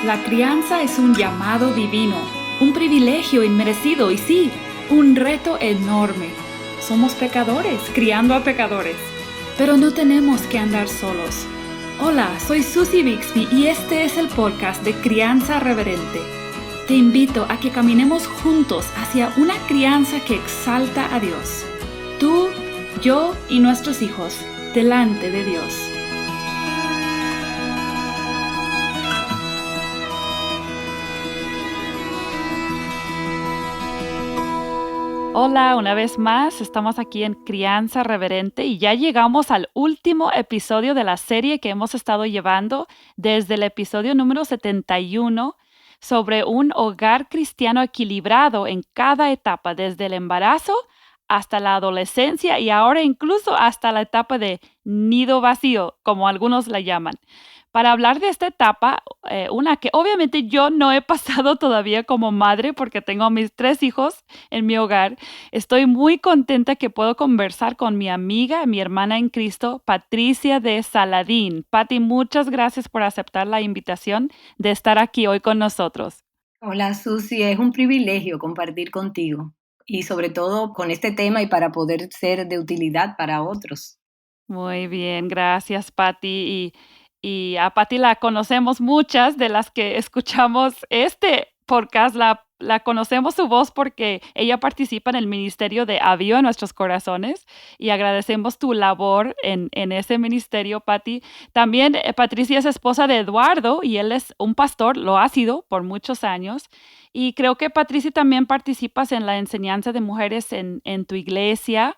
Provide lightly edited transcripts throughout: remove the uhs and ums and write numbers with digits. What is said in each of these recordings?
La crianza es un llamado divino, un privilegio inmerecido y sí, un reto enorme. Somos pecadores, criando a pecadores, pero no tenemos que andar solos. Hola, soy Susie Bixby y este es el podcast de Crianza Reverente. Te invito a que caminemos juntos hacia una crianza que exalta a Dios. Tú, yo y nuestros hijos, delante de Dios. Hola, una vez más, estamos aquí en Crianza Reverente y ya llegamos al último episodio de la serie que hemos estado llevando desde el episodio número 71 sobre un hogar cristiano equilibrado en cada etapa, desde el embarazo hasta la adolescencia y ahora incluso hasta la etapa de nido vacío, como algunos la llaman. Para hablar de esta etapa, una que obviamente yo no he pasado todavía como madre porque tengo a mis 3 hijos en mi hogar. Estoy muy contenta que puedo conversar con mi amiga, mi hermana en Cristo, Patricia de Saladín. Pati, muchas gracias por aceptar la invitación de estar aquí hoy con nosotros. Hola Susi, es un privilegio compartir contigo y sobre todo con este tema y para poder ser de utilidad para otros. Muy bien, gracias, Pati. Y a Pati la conocemos muchas de las que escuchamos este podcast, la conocemos su voz porque ella participa en el ministerio de Aviva Nuestros Corazones y agradecemos tu labor en ese ministerio, Pati. También Patricia es esposa de Eduardo y él es un pastor, lo ha sido por muchos años. Y creo que Patricia también participas en la enseñanza de mujeres en tu iglesia.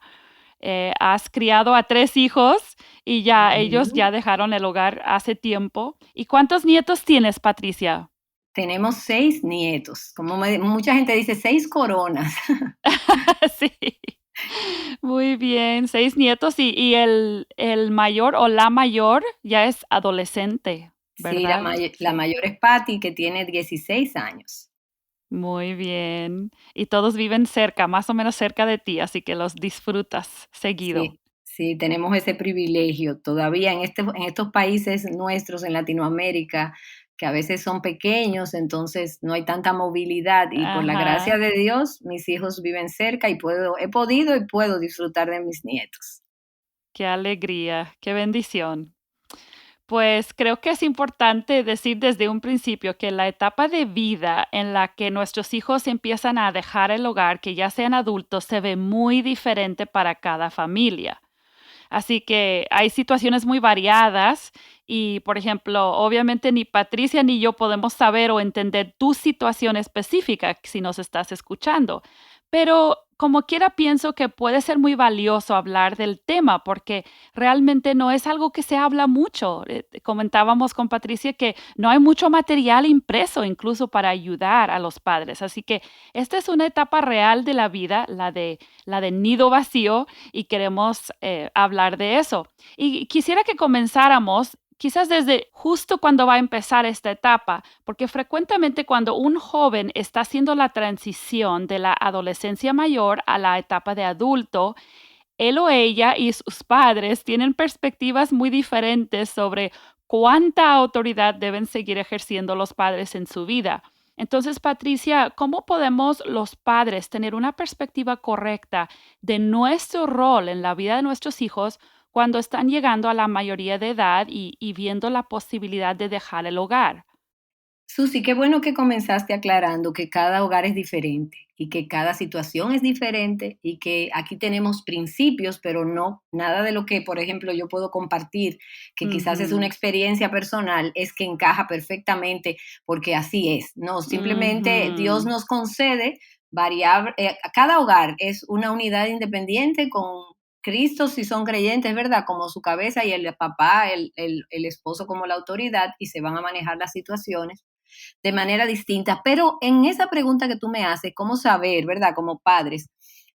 Has criado a 3 hijos y ya ellos Ujú. ya dejaron el hogar hace tiempo. ¿Y cuántos nietos tienes, Patricia? Tenemos 6 nietos, como mucha gente dice, 6 coronas. Sí, muy bien, 6 nietos y el mayor o la mayor ya es adolescente, Sí, la, ¿verdad? may- la mayor es Patty, que tiene 16 años. Muy bien. Y todos viven cerca, más o menos cerca de ti, así que los disfrutas seguido. Sí, sí, tenemos ese privilegio todavía en estos países nuestros en Latinoamérica, que a veces son pequeños, entonces no hay tanta movilidad y por la gracia Ajá. de Dios, mis hijos viven cerca y he podido y puedo disfrutar de mis nietos. Qué alegría, qué bendición. Pues creo que es importante decir desde un principio que la etapa de vida en la que nuestros hijos empiezan a dejar el hogar, que ya sean adultos, se ve muy diferente para cada familia. Así que hay situaciones muy variadas y, por ejemplo, obviamente ni Patricia ni yo podemos saber o entender tu situación específica si nos estás escuchando, pero como quiera pienso que puede ser muy valioso hablar del tema porque realmente no es algo que se habla mucho. Comentábamos con Patricia que no hay mucho material impreso incluso para ayudar a los padres. Así que esta es una etapa real de la vida, la de nido vacío y queremos hablar de eso. Y quisiera que comenzáramos quizás desde justo cuando va a empezar esta etapa, porque frecuentemente cuando un joven está haciendo la transición de la adolescencia mayor a la etapa de adulto, él o ella y sus padres tienen perspectivas muy diferentes sobre cuánta autoridad deben seguir ejerciendo los padres en su vida. Entonces, Patricia, ¿cómo podemos los padres tener una perspectiva correcta de nuestro rol en la vida de nuestros hijos cuando están llegando a la mayoría de edad y viendo la posibilidad de dejar el hogar? Susi, qué bueno que comenzaste aclarando que cada hogar es diferente y que cada situación es diferente y que aquí tenemos principios, pero no nada de lo que, por ejemplo, yo puedo compartir, que quizás es una Ujú, experiencia personal, es que encaja perfectamente porque así es. No, simplemente Dios ujú. nos concede variar, cada hogar es una unidad independiente con Cristo, si son creyentes, ¿verdad? Como su cabeza y el papá, el esposo como la autoridad y se van a manejar las situaciones de manera distinta. Pero en esa pregunta que tú me haces, ¿cómo saber, verdad? Como padres,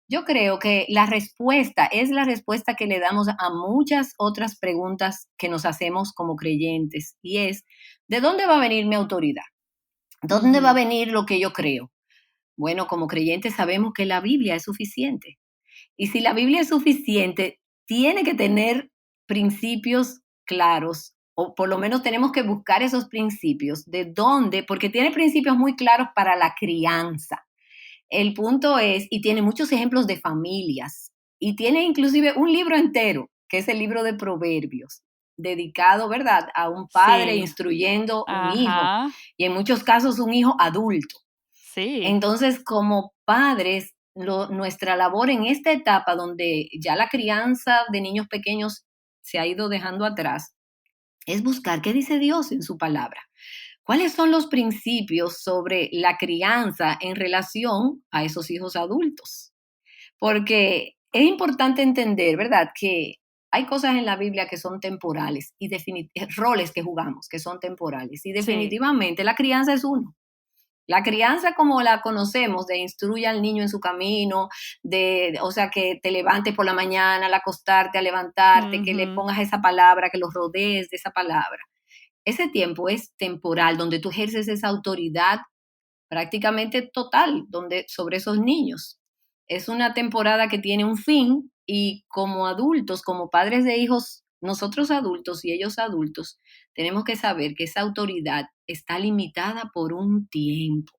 yo creo que la respuesta es la respuesta que le damos a muchas otras preguntas que nos hacemos como creyentes y es, ¿de dónde va a venir mi autoridad? ¿Dónde va a Ujú. venir lo que yo creo? Bueno, como creyentes sabemos que la Biblia es suficiente. Y si la Biblia es suficiente, tiene que tener principios claros o por lo menos tenemos que buscar esos principios, de dónde, porque tiene principios muy claros para la crianza. El punto es, y tiene muchos ejemplos de familias, y tiene inclusive un libro entero, que es el libro de Proverbios, dedicado, ¿verdad?, a un padre Sí. instruyendo un hijo, Ajá. y en muchos casos un hijo adulto. Sí. Entonces, como padres, nuestra labor en esta etapa donde ya la crianza de niños pequeños se ha ido dejando atrás, es buscar qué dice Dios en su palabra. ¿Cuáles son los principios sobre la crianza en relación a esos hijos adultos? Porque es importante entender, ¿verdad?, que hay cosas en la Biblia que son temporales y roles que jugamos que son temporales. Y Sí. definitivamente la crianza es uno. La crianza como la conocemos, de instruye al niño en su camino, o sea, que te levantes por la mañana, al acostarte, a levantarte, que le Ujú. pongas esa palabra, que los rodees de esa palabra. Ese tiempo es temporal, donde tú ejerces esa autoridad prácticamente total sobre esos niños. Es una temporada que tiene un fin y como adultos, como padres de hijos, nosotros adultos y ellos adultos, tenemos que saber que esa autoridad está limitada por un tiempo.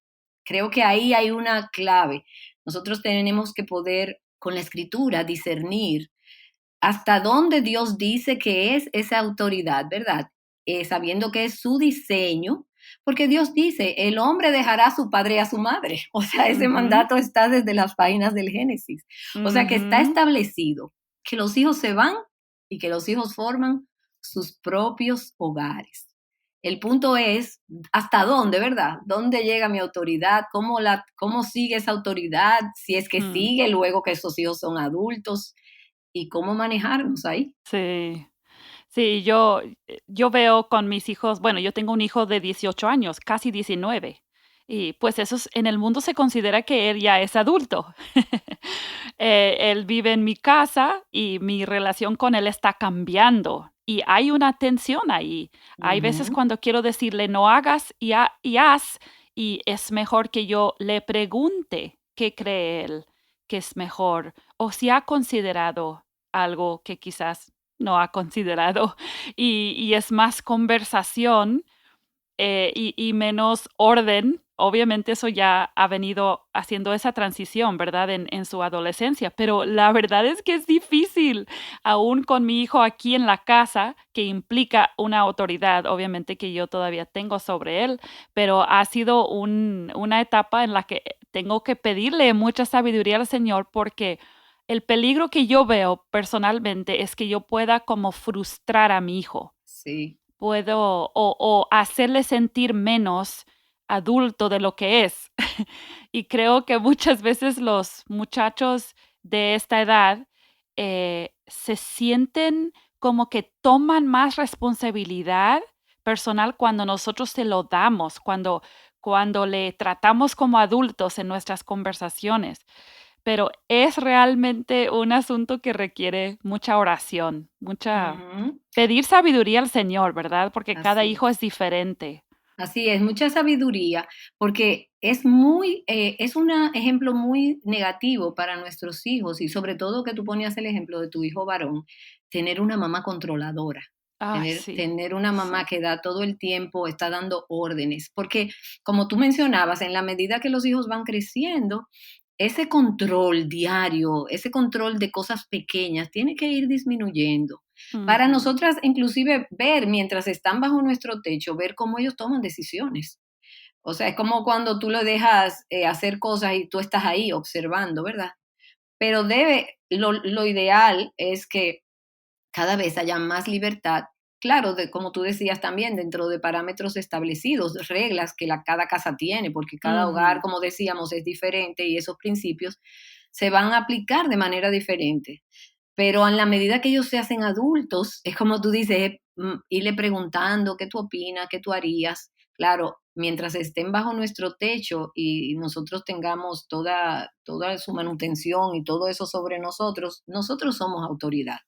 Creo que ahí hay una clave. Nosotros tenemos que poder, con la escritura, discernir hasta dónde Dios dice que es esa autoridad, ¿verdad? Sabiendo que es su diseño, porque Dios dice, el hombre dejará a su padre y a su madre. O sea, ese Ujú. mandato está desde las páginas del Génesis. O sea, que está Ujú. establecido que los hijos se van y que los hijos forman sus propios hogares. El punto es, ¿hasta dónde, verdad? ¿Dónde llega mi autoridad? ¿Cómo sigue esa autoridad? Si es que Mm. sigue luego que esos hijos son adultos y cómo manejarnos ahí. Sí. Sí, yo veo con mis hijos, bueno, yo tengo un hijo de 18 años, casi 19, y pues eso en el mundo se considera que él ya es adulto. Él vive en mi casa y mi relación con él está cambiando y hay una tensión ahí. Hay veces Ujú. cuando quiero decirle no hagas y haz, y es mejor que yo le pregunte qué cree él que es mejor o si ha considerado algo que quizás no ha considerado, y es más conversación, y menos orden. Obviamente, eso ya ha venido haciendo esa transición, ¿verdad? En su adolescencia, pero la verdad es que es difícil, aún con mi hijo aquí en la casa, que implica una autoridad, obviamente, que yo todavía tengo sobre él, pero ha sido una etapa en la que tengo que pedirle mucha sabiduría al Señor, porque el peligro que yo veo personalmente es que yo pueda como frustrar a mi hijo. Sí. Puedo o hacerle sentir menos adulto de lo que es. Y creo que muchas veces los muchachos de esta edad, se sienten como que toman más responsabilidad personal cuando nosotros se lo damos, cuando le tratamos como adultos en nuestras conversaciones. Pero es realmente un asunto que requiere mucha oración, mucha Ujú. pedir sabiduría al Señor, ¿verdad? Porque cada Así hijo es. es diferente. Así es, mucha sabiduría, porque es un ejemplo muy negativo para nuestros hijos y sobre todo que tú ponías el ejemplo de tu hijo varón, tener una mamá controladora, Ay, sí, tener una mamá sí. que da todo el tiempo, está dando órdenes, porque como tú mencionabas, en la medida que los hijos van creciendo, ese control diario, ese control de cosas pequeñas tiene que ir disminuyendo. Para Ujú. nosotras, inclusive, ver mientras están bajo nuestro techo, ver cómo ellos toman decisiones. O sea, es como cuando tú lo dejas hacer cosas y tú estás ahí observando, ¿verdad? Pero lo ideal es que cada vez haya más libertad. Claro, como tú decías también, dentro de parámetros establecidos, reglas que cada casa tiene, porque cada hogar, Ujú. como decíamos, es diferente y esos principios se van a aplicar de manera diferente. Pero en la medida que ellos se hacen adultos, es como tú dices, irle preguntando qué tú opinas, qué tú harías. Claro, mientras estén bajo nuestro techo y nosotros tengamos toda su manutención y todo eso sobre nosotros, nosotros somos autoridad.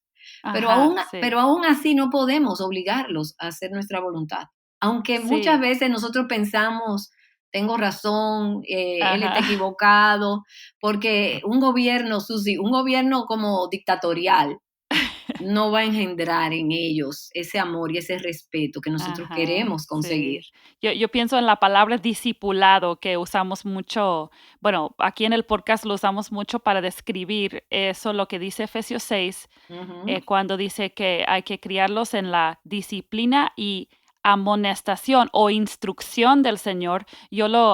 Ajá, Pero sí. aún así no podemos obligarlos a hacer nuestra voluntad. Aunque muchas Sí. veces nosotros pensamos, tengo razón, él está Ajá. equivocado, porque un gobierno, Susi, un gobierno como dictatorial, no va a engendrar en ellos ese amor y ese respeto que nosotros Ajá, queremos conseguir. sí. Yo pienso en la palabra discipulado que usamos mucho, bueno, aquí en el podcast lo usamos mucho para describir eso, lo que dice Efesios 6, Ujú. cuando dice que hay que criarlos en la disciplina y amonestación o instrucción del Señor.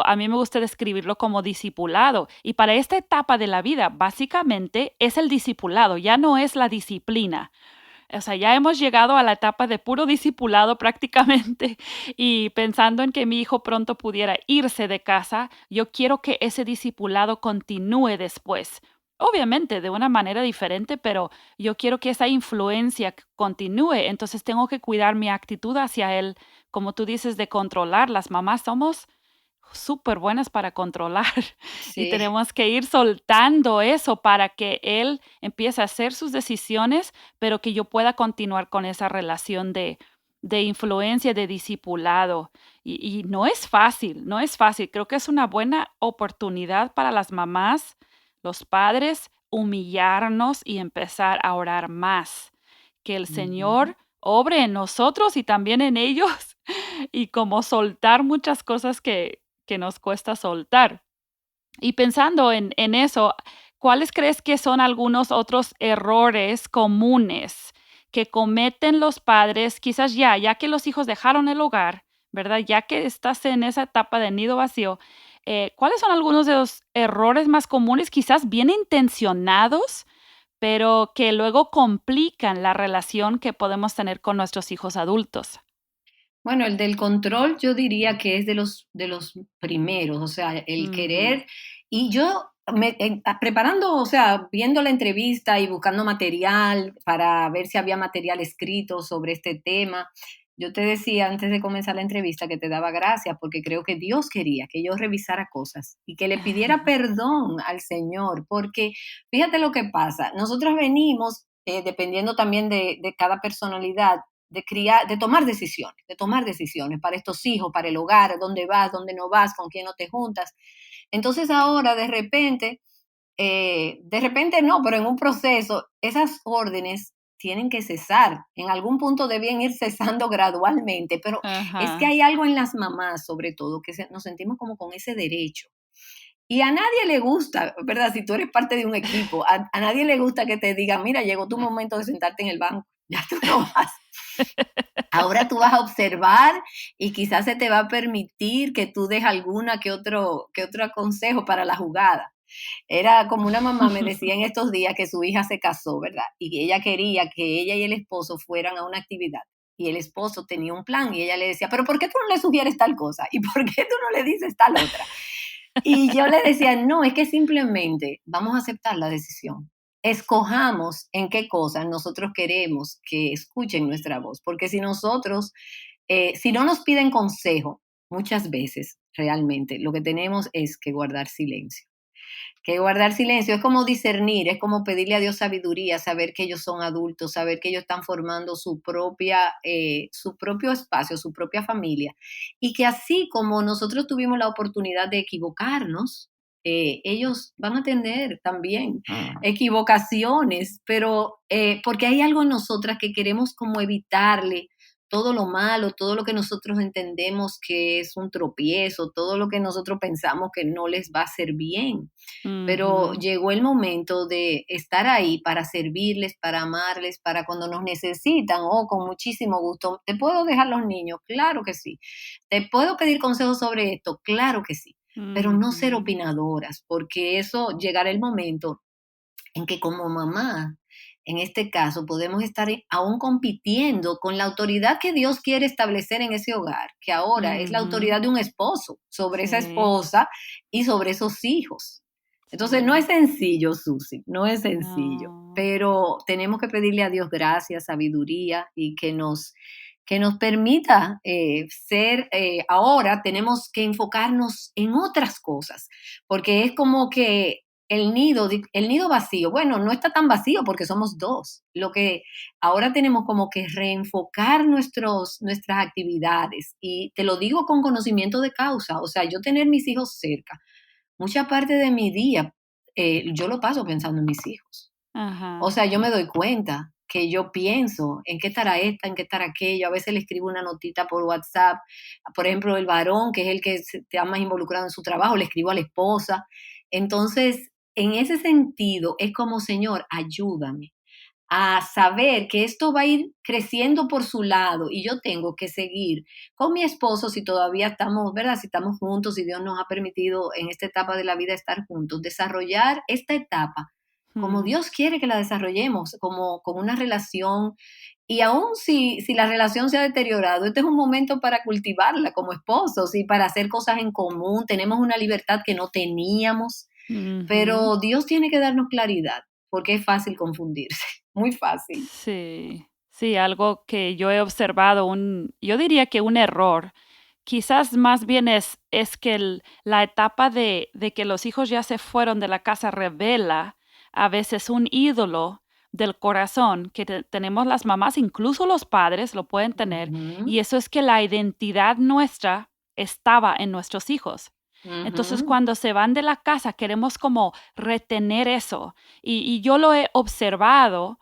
A mí me gusta describirlo como discipulado. Y para esta etapa de la vida, básicamente es el discipulado, ya no es la disciplina. O sea, ya hemos llegado a la etapa de puro discipulado prácticamente y pensando en que mi hijo pronto pudiera irse de casa, yo quiero que ese discipulado continúe después. Obviamente de una manera diferente, pero yo quiero que esa influencia continúe, entonces tengo que cuidar mi actitud hacia él, como tú dices, de controlar. Las mamás somos súper buenas para controlar y Sí. tenemos que ir soltando eso para que él empiece a hacer sus decisiones, pero que yo pueda continuar con esa relación de influencia, de discipulado. Y no es fácil, no es fácil. Creo que es una buena oportunidad para las mamás, los padres, humillarnos y empezar a orar más. Que el Ujú. Señor obre en nosotros y también en ellos y como soltar muchas cosas que nos cuesta soltar. Y pensando en eso, ¿cuáles crees que son algunos otros errores comunes que cometen los padres, quizás ya que los hijos dejaron el hogar, ¿verdad? Ya que estás en esa etapa de nido vacío, ¿cuáles son algunos de los errores más comunes, quizás bien intencionados, pero que luego complican la relación que podemos tener con nuestros hijos adultos? Bueno, el del control yo diría que es de los primeros, o sea, el Ujú. querer y yo preparando, o sea, viendo la entrevista y buscando material para ver si había material escrito sobre este tema. Yo te decía antes de comenzar la entrevista que te daba gracias porque creo que Dios quería que yo revisara cosas y que le pidiera perdón al Señor, porque fíjate lo que pasa, nosotros venimos, dependiendo también de cada personalidad, de criar, de tomar decisiones para estos hijos, para el hogar, dónde vas, dónde no vas, con quién no te juntas. Entonces ahora de repente no, pero en un proceso, esas órdenes tienen que cesar. En algún punto debían ir cesando gradualmente, pero es que Ajá. hay algo en las mamás, sobre todo, que nos sentimos como con ese derecho. Y a nadie le gusta, ¿verdad? Si tú eres parte de un equipo, a nadie le gusta que te digan, mira, llegó tu momento de sentarte en el banco, ya tú no vas. Ahora tú vas a observar y quizás se te va a permitir que tú des alguna que otro consejo para la jugada. Era como una mamá me decía en estos días que su hija se casó, ¿verdad? Y que ella quería que ella y el esposo fueran a una actividad. Y el esposo tenía un plan y ella le decía, pero ¿por qué tú no le sugieres tal cosa? ¿Y por qué tú no le dices tal otra? Y yo le decía, no, es que simplemente vamos a aceptar la decisión. Escojamos en qué cosas nosotros queremos que escuchen nuestra voz, porque si no nos piden consejo, muchas veces realmente lo que tenemos es que guardar silencio es como discernir, es como pedirle a Dios sabiduría, saber que ellos son adultos, saber que ellos están formando su propio espacio, su propia familia. Y que así como nosotros tuvimos la oportunidad de equivocarnos, ellos van a tener también equivocaciones, pero porque hay algo en nosotras que queremos como evitarle todo lo malo, todo lo que nosotros entendemos que es un tropiezo, todo lo que nosotros pensamos que no les va a hacer bien, pero Ujú. llegó el momento de estar ahí para servirles, para amarles, para cuando nos necesitan, oh, con muchísimo gusto. ¿Te puedo dejar los niños? Claro que sí. ¿Te puedo pedir consejos sobre esto? Claro que sí. Pero no ser Ujú. opinadoras, porque eso llegará el momento en que como mamá, en este caso, podemos estar aún compitiendo con la autoridad que Dios quiere establecer en ese hogar, que ahora es la Ujú. autoridad de un esposo sobre esa Sí, esposa y sobre esos hijos. Entonces, no es sí. sencillo, Susi, no es sencillo, No. pero tenemos que pedirle a Dios gracia, sabiduría y que nos permita ahora tenemos que enfocarnos en otras cosas, porque es como que el nido vacío, bueno, no está tan vacío porque somos dos. Lo que ahora tenemos como que reenfocar nuestras actividades. Y te lo digo con conocimiento de causa, o sea, yo tener mis hijos cerca, mucha parte de mi día yo lo paso pensando en mis hijos. O Ajá. sea, yo me doy cuenta. que yo pienso, ¿en qué estará esta? ¿En qué estará aquello? A veces le escribo una notita por WhatsApp. Por ejemplo, el varón, que es el que está más involucrado en su trabajo, le escribo a la esposa. Entonces, en ese sentido, es como, Señor, ayúdame a saber que esto va a ir creciendo por su lado y yo tengo que seguir con mi esposo si todavía estamos, ¿verdad? Si estamos juntos, si Dios nos ha permitido en esta etapa de la vida estar juntos, desarrollar esta etapa como Mm, Dios quiere que la desarrollemos, como con una relación. Y aún si la relación se ha deteriorado, este es un momento para cultivarla como esposos y para hacer cosas en común. Tenemos una libertad que no teníamos, ujú. pero Dios tiene que darnos claridad, porque es fácil confundirse, muy fácil. Sí, sí, algo que yo he observado, yo diría que un error, quizás más bien es que la etapa de que los hijos ya se fueron de la casa revela a veces un ídolo del corazón que tenemos las mamás, incluso los padres lo pueden tener, Ujú, y eso es que la identidad nuestra estaba en nuestros hijos. Entonces, ujú, cuando se van de la casa, queremos como retener eso. Y yo lo he observado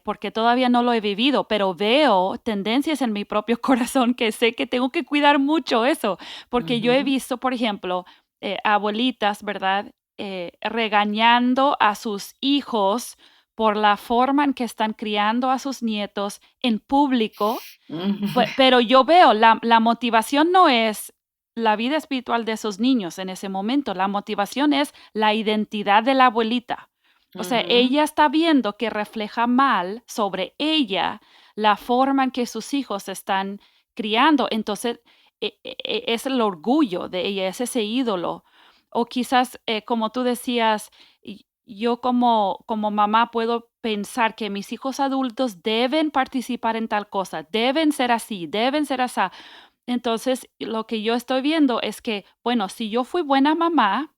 porque todavía no lo he vivido, pero veo tendencias en mi propio corazón que sé que tengo que cuidar mucho eso, porque yo he ujú, visto, por ejemplo, abuelitas, ¿verdad? Regañando a sus hijos por la forma en que están criando a sus nietos en público, ujú, pero yo veo, la motivación no es la vida espiritual de esos niños en ese momento, la motivación es la identidad de la abuelita. O sea, ujú. ella está viendo que refleja mal sobre ella la forma en que sus hijos se están criando. Entonces, es el orgullo de ella, es ese ídolo. O quizás, como tú decías, yo como mamá puedo pensar que mis hijos adultos deben participar en tal cosa, deben ser así, deben ser así. Entonces, lo que yo estoy viendo es que, bueno, si yo fui buena mamá,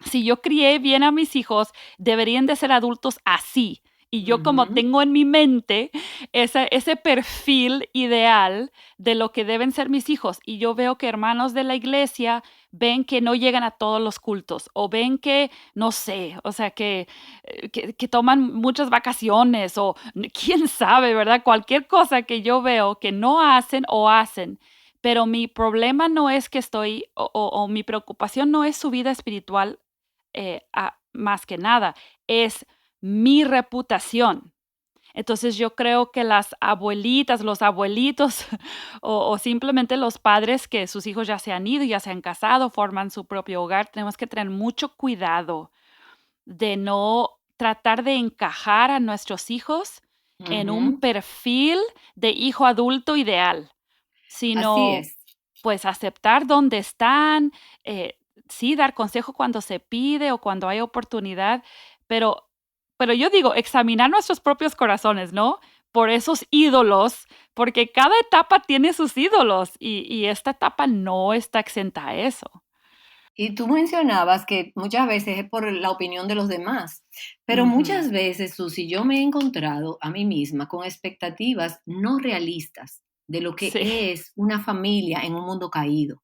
si yo crié bien a mis hijos, deberían de ser adultos así. Y yo como Ujú. tengo en mi mente ese perfil ideal de lo que deben ser mis hijos, y yo veo que hermanos de la iglesia ven que no llegan a todos los cultos, o ven que, no sé, o sea, que toman muchas vacaciones, o quién sabe, ¿verdad? Cualquier cosa que yo veo que no hacen o hacen. Pero mi problema no es que estoy, o mi preocupación no es su vida espiritual más que nada, es mi reputación. Entonces yo creo que las abuelitas, los abuelitos o simplemente los padres que sus hijos ya se han ido, ya se han casado, forman su propio hogar, tenemos que tener mucho cuidado de no tratar de encajar a nuestros hijos en un Ujú, perfil de hijo adulto ideal, así sino es. pues aceptar dónde están, eh, sí, dar consejo cuando se pide o cuando hay oportunidad, pero yo digo, examinar nuestros propios corazones, ¿no? Por esos ídolos, porque cada etapa tiene sus ídolos y esta etapa no está exenta a eso. Y tú mencionabas que muchas veces es por la opinión de los demás, pero Ujú. muchas veces, Susi, yo me he encontrado a mí misma con expectativas no realistas de lo que Sí. es una familia en un mundo caído.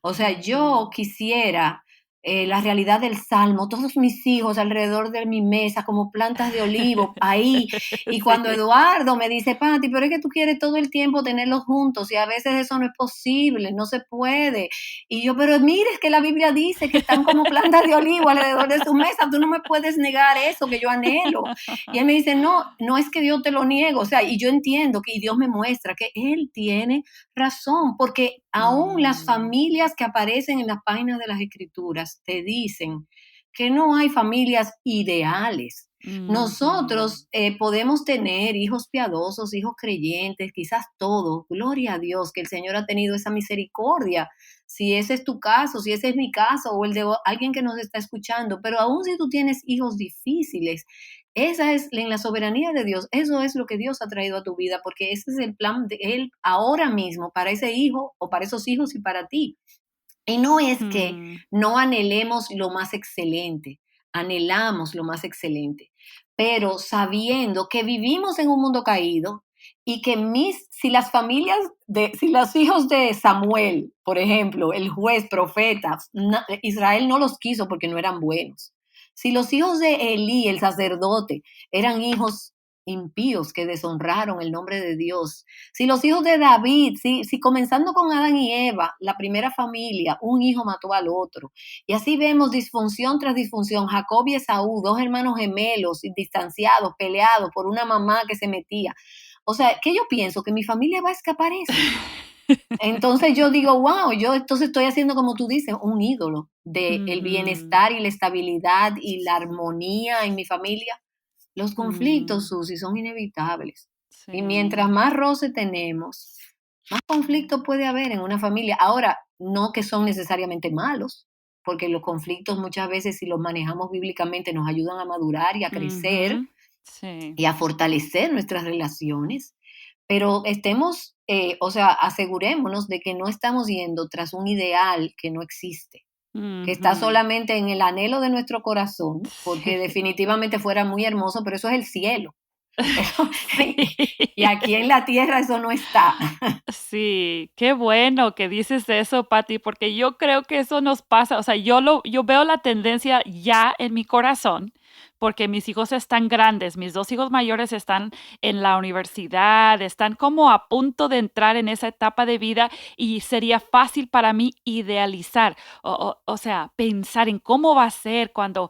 O sea, yo Ujú. quisiera la realidad del Salmo, todos mis hijos alrededor de mi mesa como plantas de olivo ahí. Y cuando Sí. Eduardo me dice, Pati, pero es que tú quieres todo el tiempo tenerlos juntos y a veces eso no es posible, no se puede. Y yo, pero mire, es que la Biblia dice que están como plantas de olivo alrededor de su mesa, tú no me puedes negar eso que yo anhelo. Y él me dice, no, no es que Dios te lo niegue, o sea, y yo entiendo que y Dios me muestra que Él tiene razón, porque aún las Mm, familias que aparecen en las páginas de las escrituras te dicen que no hay familias ideales. ujú. Nosotros podemos tener hijos piadosos, hijos creyentes, quizás todo. Gloria a Dios que el Señor ha tenido esa misericordia. Si ese es tu caso, si ese es mi caso o el de alguien que nos está escuchando, pero aún si tú tienes hijos difíciles, esa es en la soberanía de Dios, eso es lo que Dios ha traído a tu vida, porque ese es el plan de Él ahora mismo para ese hijo o para esos hijos y para ti. Y no es que Mm, no anhelemos lo más excelente, anhelamos lo más excelente, pero sabiendo que vivimos en un mundo caído y que si las familias si los hijos de Samuel, por ejemplo, el juez, profeta, Israel no los quiso porque no eran buenos. Si los hijos de Elí, el sacerdote, eran hijos impíos que deshonraron el nombre de Dios. Si los hijos de David, si comenzando con Adán y Eva, la primera familia, un hijo mató al otro. Y así vemos disfunción tras disfunción. Jacob y Esaú, dos hermanos gemelos, distanciados, peleados por una mamá que se metía. O sea, ¿qué yo pienso? ¿Que mi familia va a escapar eso? Entonces yo digo, wow, yo entonces estoy haciendo, como tú dices, un ídolo de el Ujú, bienestar y la estabilidad y la armonía en mi familia. Los conflictos, mm, Susi, son inevitables. Y mientras sí. más roce tenemos, más conflicto puede haber en una familia. Ahora, no que son necesariamente malos, porque los conflictos muchas veces, si los manejamos bíblicamente, nos ayudan a madurar y a crecer Ujú, sí. y a fortalecer nuestras relaciones. Pero estemos, o sea, asegurémonos de que no estamos yendo tras un ideal que no existe, que está Ujú. solamente en el anhelo de nuestro corazón, porque Sí. definitivamente fuera muy hermoso, pero eso es el cielo. Eso, Sí. y aquí en la tierra eso no está. Sí, qué bueno que dices eso, Pati, porque yo creo que eso nos pasa, o sea, yo veo la tendencia ya en mi corazón, porque mis hijos están grandes, mis 2 hijos mayores están en la universidad, están como a punto de entrar en esa etapa de vida y sería fácil para mí idealizar, o sea, pensar en cómo va a ser cuando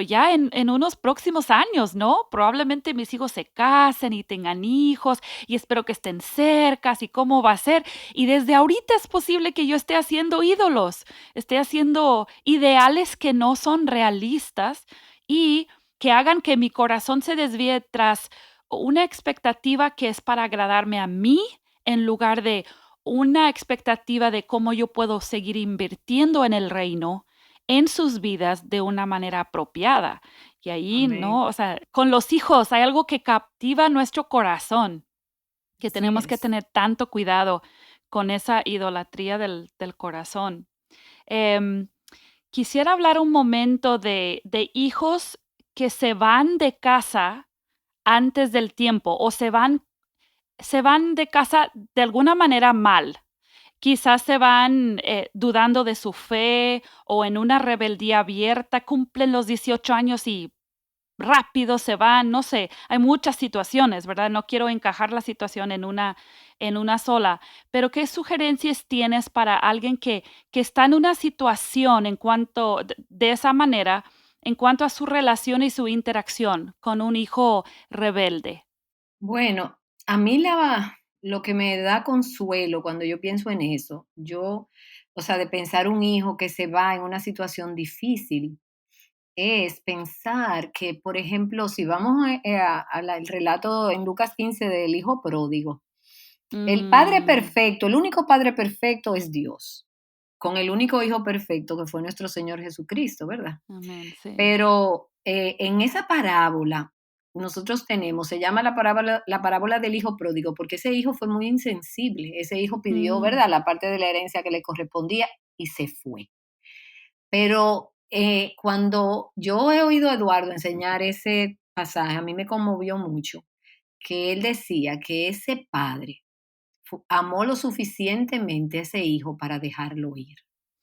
ya en unos próximos años, ¿no? Probablemente mis hijos se casen y tengan hijos y espero que estén cercas y cómo va a ser. Y desde ahorita es posible que yo esté haciendo ídolos, esté haciendo ideales que no son realistas y que hagan que mi corazón se desvíe tras una expectativa que es para agradarme a mí en lugar de una expectativa de cómo yo puedo seguir invirtiendo en el reino en sus vidas de una manera apropiada. Y ahí, Amén. ¿no? O sea, con los hijos hay algo que captiva nuestro corazón, que Así tenemos que es. tener tanto cuidado con esa idolatría del corazón. Em, Quisiera hablar un momento de hijos que se van de casa antes del tiempo o se van de casa de alguna manera mal. Quizás se van, dudando de su fe o en una rebeldía abierta, cumplen los 18 años y rápido se van, no sé, hay muchas situaciones, ¿verdad? No quiero encajar la situación en una sola, pero, ¿qué sugerencias tienes para alguien que está en una situación en cuanto de esa manera, en cuanto a su relación y su interacción con un hijo rebelde? Bueno, a mí lo que me da consuelo cuando yo pienso en eso, o sea, de pensar un hijo que se va en una situación difícil, es pensar que, por ejemplo, si vamos al relato en Lucas 15 del hijo pródigo, el padre Mm, perfecto, el único padre perfecto es Dios, con el único hijo perfecto que fue nuestro Señor Jesucristo, ¿verdad? amén, sí. Pero en esa parábola nosotros tenemos, se llama la parábola del hijo pródigo, porque ese hijo fue muy insensible, ese hijo pidió, Mm, ¿verdad?, la parte de la herencia que le correspondía y se fue. Pero cuando yo he oído a Eduardo enseñar ese pasaje, a mí me conmovió mucho, que él decía que ese padre amó lo suficientemente a ese hijo para dejarlo ir.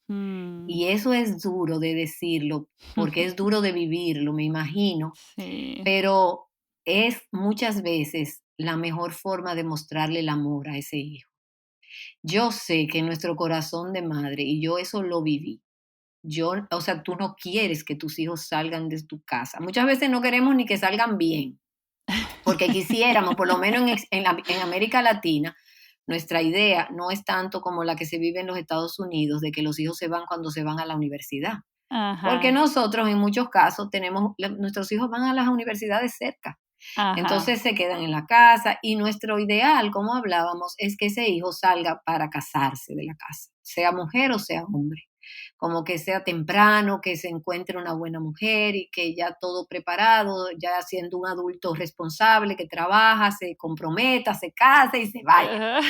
mm. Y eso es duro de decirlo, porque es duro de vivirlo, me imagino, Sí. pero es muchas veces la mejor forma de mostrarle el amor a ese hijo. Yo sé que en nuestro corazón de madre, y yo eso lo viví, o sea, tú no quieres que tus hijos salgan de tu casa. Muchas veces no queremos ni que salgan bien, porque quisiéramos, por lo menos en América Latina, nuestra idea no es tanto como la que se vive en los Estados Unidos, de que los hijos se van cuando se van a la universidad. Porque Ajá, nosotros en muchos casos nuestros hijos van a las universidades cerca. ajá. Entonces se quedan en la casa y nuestro ideal, como hablábamos, es que ese hijo salga para casarse de la casa, sea mujer o sea hombre. Como que sea temprano, que se encuentre una buena mujer y que ya todo preparado, ya siendo un adulto responsable, que trabaja, se comprometa, se case y se vaya. Ajá.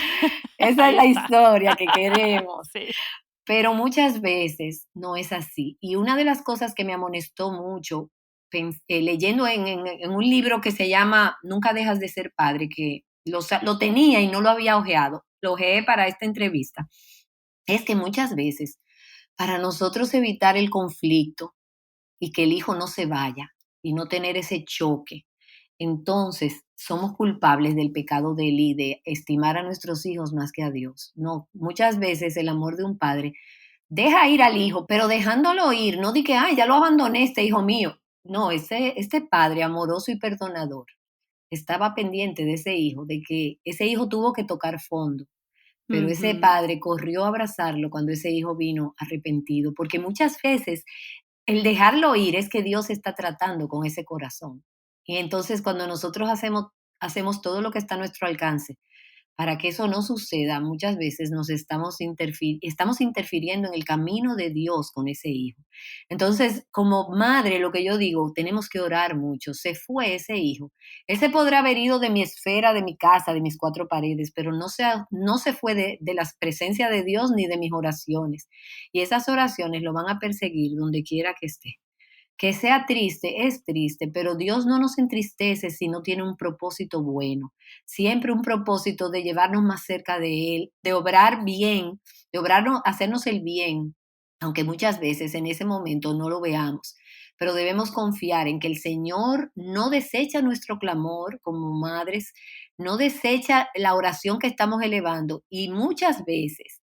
Esa es Ahí la está. historia que queremos. Sí. Pero muchas veces no es así. Y una de las cosas que me amonestó mucho, leyendo en un libro que se llama Nunca dejas de ser padre, que lo tenía y no lo había ojeado, lo ojeé para esta entrevista, es que muchas veces para nosotros evitar el conflicto y que el hijo no se vaya y no tener ese choque, entonces somos culpables del pecado de Eli, de estimar a nuestros hijos más que a Dios. No, muchas veces el amor de un padre deja ir al hijo, pero dejándolo ir, no di que, ay, ya lo abandoné, este hijo mío. No, este padre amoroso y perdonador estaba pendiente de ese hijo, de que ese hijo tuvo que tocar fondo, pero ese Ujú. padre corrió a abrazarlo cuando ese hijo vino arrepentido, porque muchas veces el dejarlo ir es que Dios está tratando con ese corazón. Y entonces cuando nosotros hacemos todo lo que está a nuestro alcance para que eso no suceda, muchas veces estamos interfiriendo en el camino de Dios con ese hijo. Entonces, como madre, lo que yo digo, tenemos que orar mucho. Se fue ese hijo. Ese podrá haber ido de mi esfera, de mi casa, de mis cuatro paredes, pero no se fue de la presencia de Dios ni de mis oraciones. Y esas oraciones lo van a perseguir donde quiera que esté. Que sea triste, es triste, pero Dios no nos entristece si no tiene un propósito bueno. Siempre un propósito de llevarnos más cerca de Él, de obrar bien, de obrarnos, hacernos el bien, aunque muchas veces en ese momento no lo veamos. Pero debemos confiar en que el Señor no desecha nuestro clamor como madres, no desecha la oración que estamos elevando y muchas veces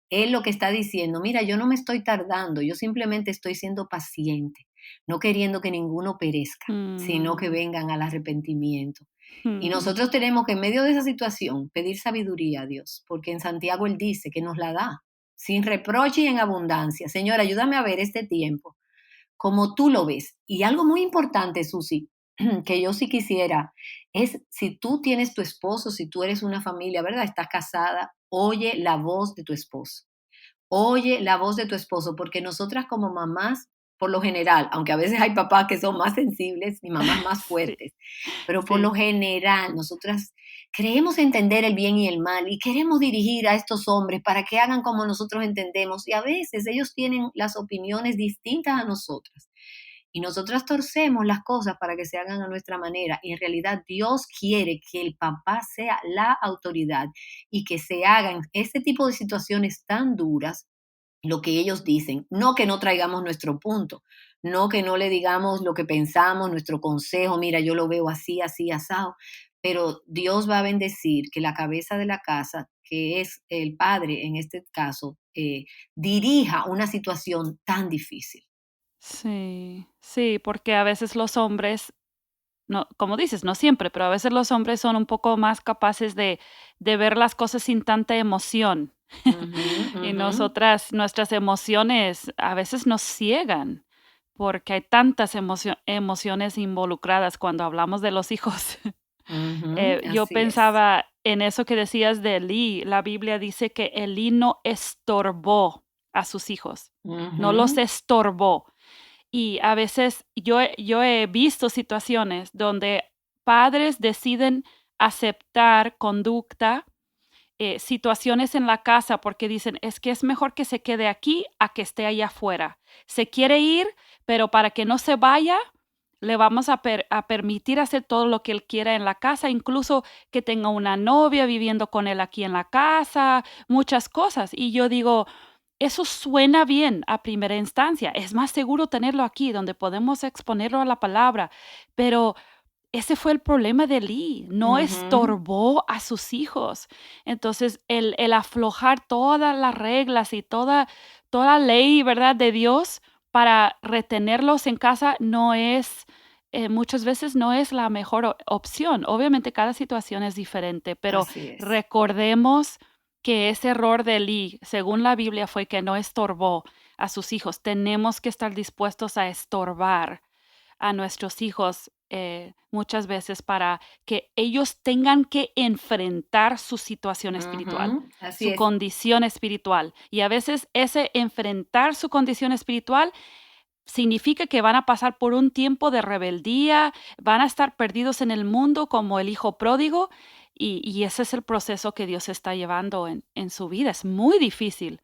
Él lo que está diciendo, mira, yo no me estoy tardando, yo simplemente estoy siendo paciente, no queriendo que ninguno perezca, sino que Mm, vengan al arrepentimiento. Y mm. nosotros tenemos que en medio de esa situación pedir sabiduría a Dios, porque en Santiago Él dice que nos la da, sin reproche y en abundancia. Señor, ayúdame a ver este tiempo como tú lo ves. Y algo muy importante, Susi, que yo sí quisiera, es si tú tienes tu esposo, si tú eres una familia, ¿verdad? Estás casada, oye la voz de tu esposo. Oye la voz de tu esposo, porque nosotras como mamás, por lo general, aunque a veces hay papás que son más sensibles y mamás más Sí, fuertes, pero por lo sí. general nosotras creemos entender el bien y el mal y queremos dirigir a estos hombres para que hagan como nosotros entendemos y a veces ellos tienen las opiniones distintas a nosotras. Y nosotras torcemos las cosas para que se hagan a nuestra manera. Y en realidad Dios quiere que el papá sea la autoridad y que se hagan este tipo de situaciones tan duras lo que ellos dicen, no que no traigamos nuestro punto, no que no le digamos lo que pensamos, nuestro consejo, mira, yo lo veo así, así, asado, pero Dios va a bendecir que la cabeza de la casa, que es el padre en este caso, dirija una situación tan difícil. Sí, sí, porque a veces los hombres, no, como dices, no siempre, pero a veces los hombres son un poco más capaces de ver las cosas sin tanta emoción. Ujú, Y ujú, nosotras, nuestras emociones a veces nos ciegan, porque hay tantas emociones involucradas cuando hablamos de los hijos. ujú, Yo así es. pensaba en eso que decías de Elí. La Biblia dice que Elí no estorbó a sus hijos, no los Ujú, estorbó. Y a veces yo he visto situaciones donde padres deciden aceptar conducta, situaciones en la casa porque dicen: "Es que es mejor que se quede aquí a que esté allá afuera. Se quiere ir, pero para que no se vaya, le vamos a permitir hacer todo lo que él quiera en la casa, incluso que tenga una novia viviendo con él aquí en la casa", muchas cosas. Y yo digo: "Eso suena bien a primera instancia, es más seguro tenerlo aquí, donde podemos exponerlo a la palabra", pero ese fue el problema de Lee, no ujú, estorbó a sus hijos. Entonces, el aflojar todas las reglas y toda ley, ¿verdad?, de Dios para retenerlos en casa no es, muchas veces no es la mejor opción. Obviamente, cada situación es diferente, pero así es. recordemos que ese error de Lee, según la Biblia, fue que no estorbó a sus hijos. Tenemos que estar dispuestos a estorbar a nuestros hijos, muchas veces para que ellos tengan que enfrentar su situación espiritual, Ujú, así su es. condición espiritual. Y a veces ese enfrentar su condición espiritual significa que van a pasar por un tiempo de rebeldía, van a estar perdidos en el mundo como el hijo pródigo, y ese es el proceso que Dios está llevando en su vida. Es muy difícil,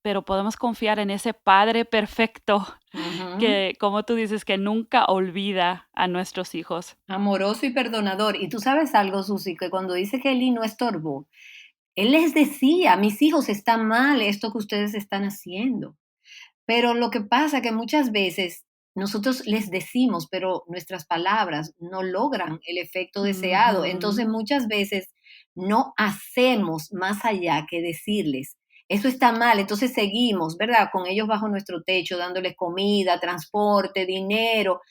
pero podemos confiar en ese Padre perfecto Ujú. que, como tú dices, que nunca olvida a nuestros hijos. Amoroso y perdonador. Y tú sabes algo, Susi, que cuando dice que Eli no estorbó, él les decía, mis hijos, está mal esto que ustedes están haciendo. Pero lo que pasa que muchas veces nosotros les decimos, pero nuestras palabras no logran el efecto deseado. Entonces Ujú. muchas veces no hacemos más allá que decirles, eso está mal, entonces seguimos, ¿verdad? Con ellos bajo nuestro techo, dándoles comida, transporte, dinero.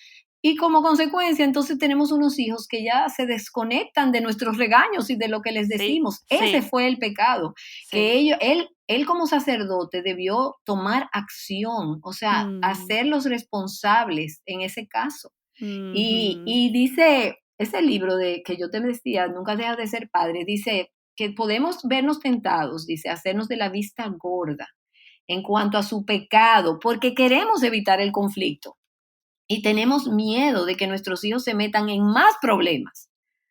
Y como consecuencia, entonces tenemos unos hijos que ya se desconectan de nuestros regaños y de lo que les Sí, decimos. Ese sí, fue el pecado, que sí. él como sacerdote debió tomar acción, o sea, Mm, hacerlos responsables en ese caso. ujú. Y dice, ese libro de que yo te decía, Nunca dejas de ser padre, dice que podemos vernos tentados, dice, hacernos de la vista gorda en cuanto a su pecado, porque queremos evitar el conflicto. Y tenemos miedo de que nuestros hijos se metan en más problemas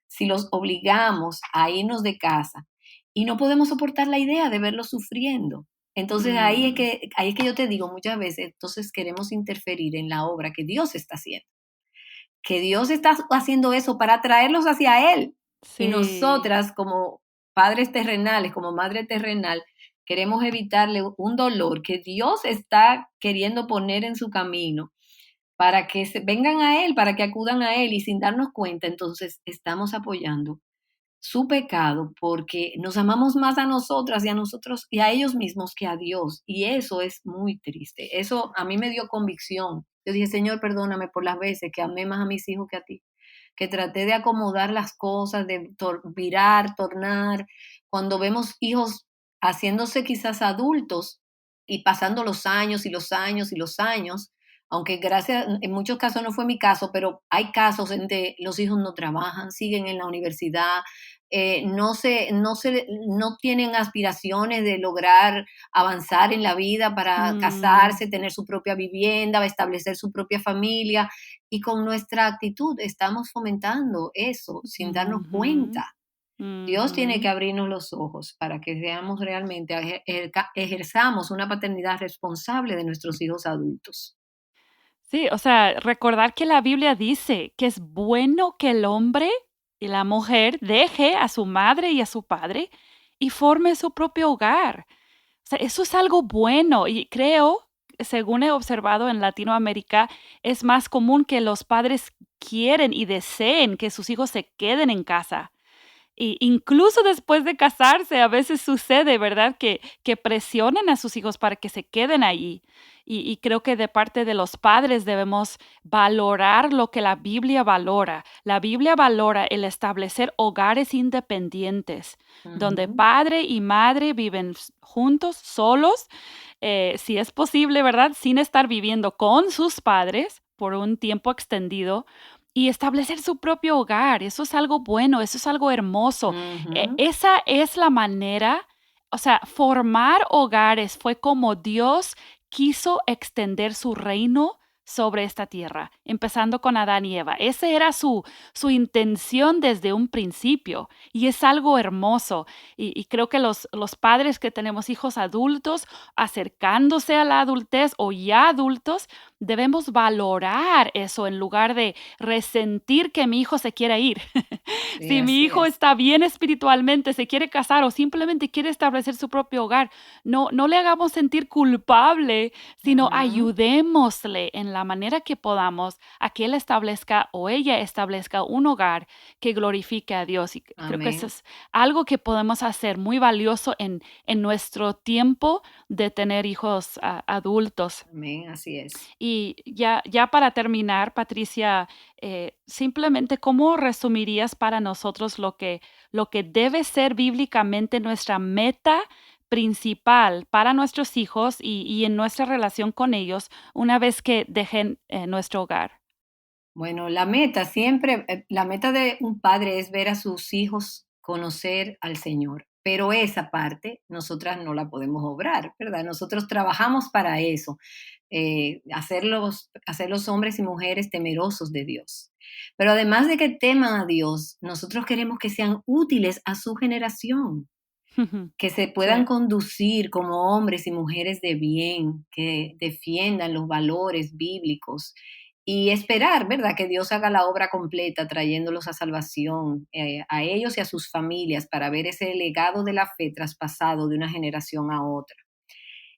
si los obligamos a irnos de casa y no podemos soportar la idea de verlos sufriendo. Entonces Mm, ahí es que yo te digo muchas veces, entonces queremos interferir en la obra que Dios está haciendo, que Dios está haciendo eso para traerlos hacia Él. Y sí. nosotras como padres terrenales, como madre terrenal, queremos evitarle un dolor que Dios está queriendo poner en su camino para que vengan a Él, para que acudan a Él y sin darnos cuenta, entonces estamos apoyando su pecado porque nos amamos más a nosotras y a nosotros y a ellos mismos que a Dios. Y eso es muy triste. Eso a mí me dio convicción. Yo dije, Señor, perdóname por las veces que amé más a mis hijos que a ti, que traté de acomodar las cosas, de virar, tornar. Cuando vemos hijos haciéndose quizás adultos y pasando los años y los años y los años, aunque gracias, en muchos casos no fue mi caso, pero hay casos en que los hijos no trabajan, siguen en la universidad, no tienen aspiraciones de lograr avanzar en la vida para Mm, casarse, tener su propia vivienda, establecer su propia familia. Y con nuestra actitud estamos fomentando eso sin darnos ujú, cuenta. Dios tiene que ujú. abrirnos los ojos para que seamos realmente, ejerzamos una paternidad responsable de nuestros hijos adultos. Sí, o sea, recordar que la Biblia dice que es bueno que el hombre y la mujer deje a su madre y a su padre y forme su propio hogar. O sea, eso es algo bueno y creo, según he observado en Latinoamérica, es más común que los padres quieren y deseen que sus hijos se queden en casa. Y incluso después de casarse, a veces sucede, ¿verdad? Que presionen a sus hijos para que se queden allí. Y creo que de parte de los padres debemos valorar lo que la Biblia valora. La Biblia valora el establecer hogares independientes, donde Ujú, padre y madre viven juntos, solos, si es posible, ¿verdad? Sin estar viviendo con sus padres por un tiempo extendido y establecer su propio hogar. Eso es algo bueno, eso es algo hermoso. ujú. Esa es la manera, o sea, formar hogares fue como Dios quiso extender su reino sobre esta tierra, empezando con Adán y Eva. Esa era su intención desde un principio y es algo hermoso. Y creo que los padres que tenemos hijos adultos, acercándose a la adultez o ya adultos, debemos valorar eso en lugar de resentir que mi hijo se quiera ir. Sí, Si mi así hijo es. está bien espiritualmente, se quiere casar o simplemente quiere establecer su propio hogar, no le hagamos sentir culpable, sino Ujú. ayudémosle en la manera que podamos a que él establezca o ella establezca un hogar que glorifique a Dios. Y creo que eso Amén. es algo que podemos hacer muy valioso en nuestro tiempo de tener hijos adultos. Amén, así es. Y ya para terminar, Patricia, simplemente, ¿cómo resumirías para nosotros lo que debe ser bíblicamente nuestra meta principal para nuestros hijos y en nuestra relación con ellos una vez que dejen, nuestro hogar? Bueno, la meta de un padre es ver a sus hijos conocer al Señor, pero esa parte nosotras no la podemos obrar, ¿verdad? Nosotros trabajamos para eso, hacerlos hombres y mujeres temerosos de Dios. Pero además de que teman a Dios, nosotros queremos que sean útiles a su generación, que se puedan Sí. conducir como hombres y mujeres de bien, que defiendan los valores bíblicos y esperar, ¿verdad?, que Dios haga la obra completa trayéndolos a salvación, a ellos y a sus familias para ver ese legado de la fe traspasado de una generación a otra.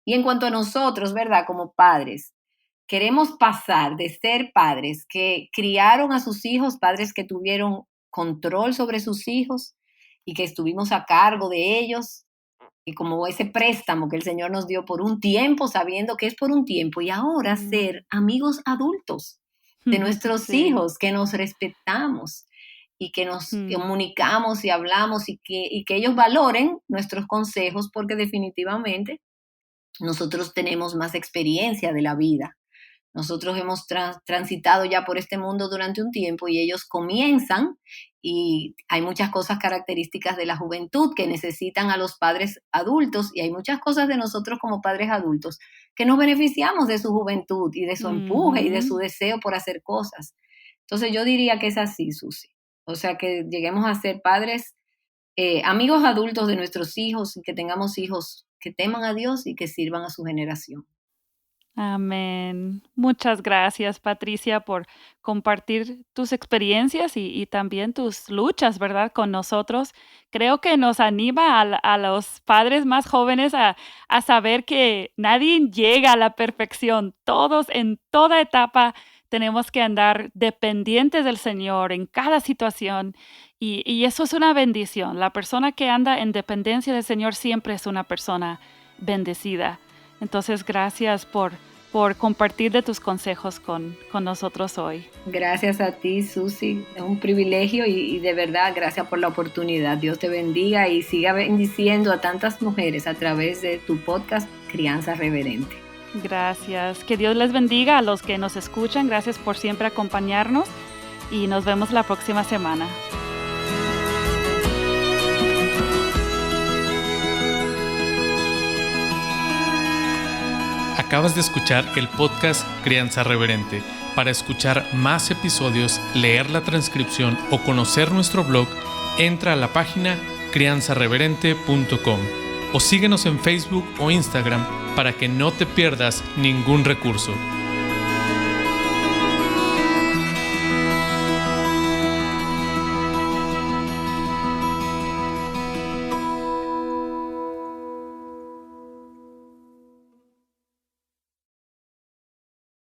Y en cuanto a nosotros, ¿verdad?, como padres, queremos pasar de ser padres que criaron a sus hijos, padres que tuvieron control sobre sus hijos y que estuvimos a cargo de ellos, y como ese préstamo que el Señor nos dio por un tiempo, sabiendo que es por un tiempo, y ahora Mm. ser amigos adultos de nuestros Sí. hijos, que nos respetamos y que nos Mm. comunicamos y hablamos y que ellos valoren nuestros consejos, porque definitivamente nosotros tenemos más experiencia de la vida. Nosotros hemos transitado ya por este mundo durante un tiempo y ellos comienzan, y hay muchas cosas características de la juventud que necesitan a los padres adultos, y hay muchas cosas de nosotros como padres adultos que nos beneficiamos de su juventud y de su empuje y de Ujú. su deseo por hacer cosas. Entonces yo diría que es así, Susi. O sea, que lleguemos a ser padres, amigos adultos de nuestros hijos, y que tengamos hijos que teman a Dios y que sirvan a su generación. Amén. Muchas gracias, Patricia, por compartir tus experiencias y también tus luchas, ¿verdad?, con nosotros. Creo que nos anima a los padres más jóvenes a saber que nadie llega a la perfección. Todos en toda etapa tenemos que andar dependientes del Señor en cada situación y eso es una bendición. La persona que anda en dependencia del Señor siempre es una persona bendecida. Entonces, gracias por compartir de tus consejos con nosotros hoy. Gracias a ti, Susi. Es un privilegio y de verdad, gracias por la oportunidad. Dios te bendiga y siga bendiciendo a tantas mujeres a través de tu podcast Crianza Reverente. Gracias. Que Dios les bendiga a los que nos escuchan. Gracias por siempre acompañarnos y nos vemos la próxima semana. Acabas de escuchar el podcast Crianza Reverente. Para escuchar más episodios, leer la transcripción o conocer nuestro blog, entra a la página crianzareverente.com o síguenos en Facebook o Instagram para que no te pierdas ningún recurso.